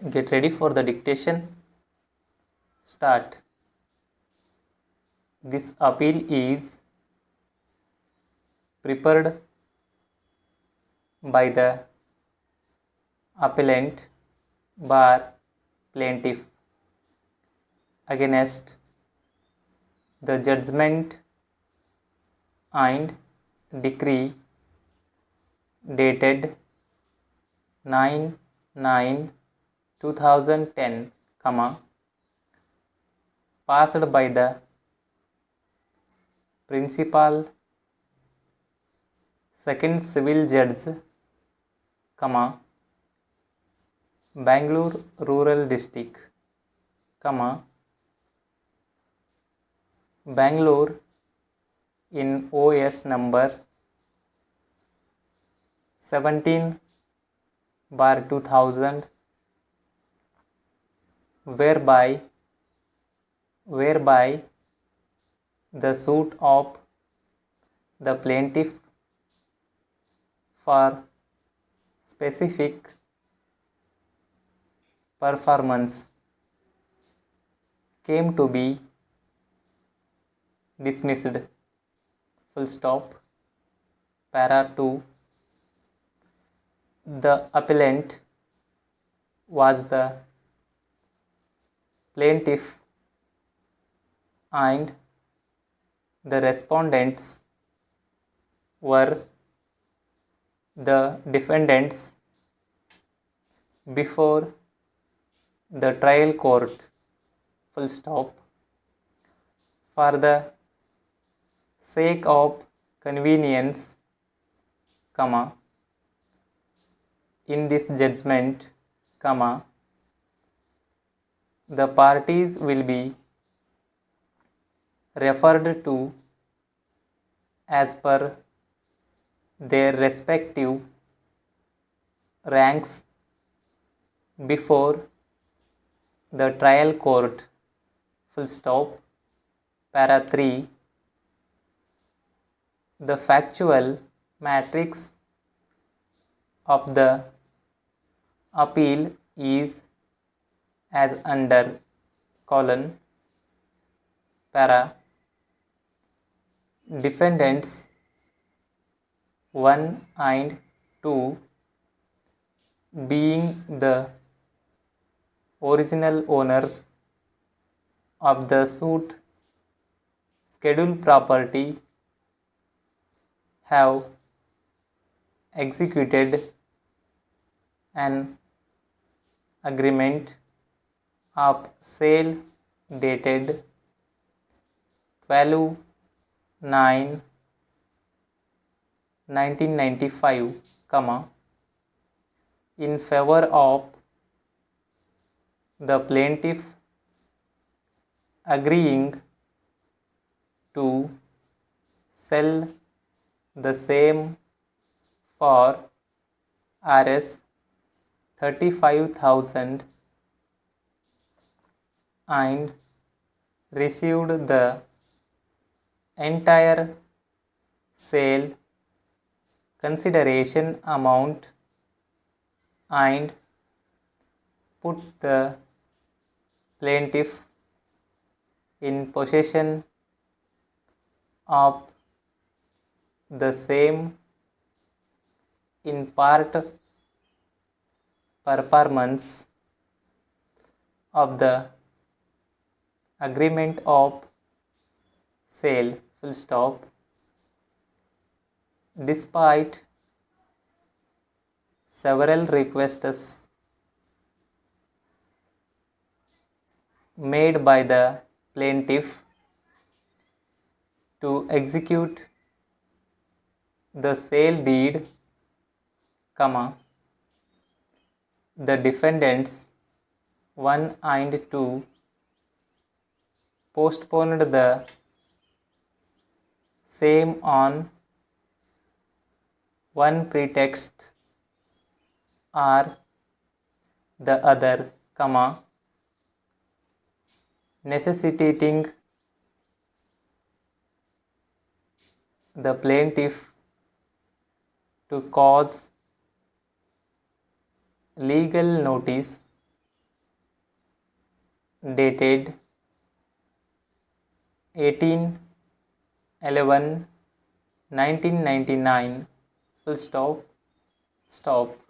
Get ready for the dictation. Start. This appeal is prepared by the appellant bar plaintiff against the judgment and decree dated 9/9/2010, passed by the principal second civil judge, Bangalore Rural District, Bangalore in OS number 17/2000, whereby the suit of the plaintiff for specific performance came to be dismissed. Full stop. Para 2. The appellant was the plaintiff and the respondents were the defendants before the trial court. Full stop. For the sake of convenience, in this judgment, the parties will be referred to as per their respective ranks before the trial court. Full stop. Para 3. The factual matrix of the appeal is as under: para defendants 1 and 2 being the original owners of the suit scheduled property have executed an agreement of sale dated 12/9/1995, in favor of the plaintiff, agreeing to sell the same for Rs 35,000 and received the entire sale consideration amount and put the plaintiff in possession of the same in part performance of the agreement of sale. Full stop. Despite several requests made by the plaintiff to execute the sale deed, the defendants 1 and 2 postponed the same on one pretext or the other, necessitating the plaintiff to cause legal notice dated 18/11/1999, full stop, stop.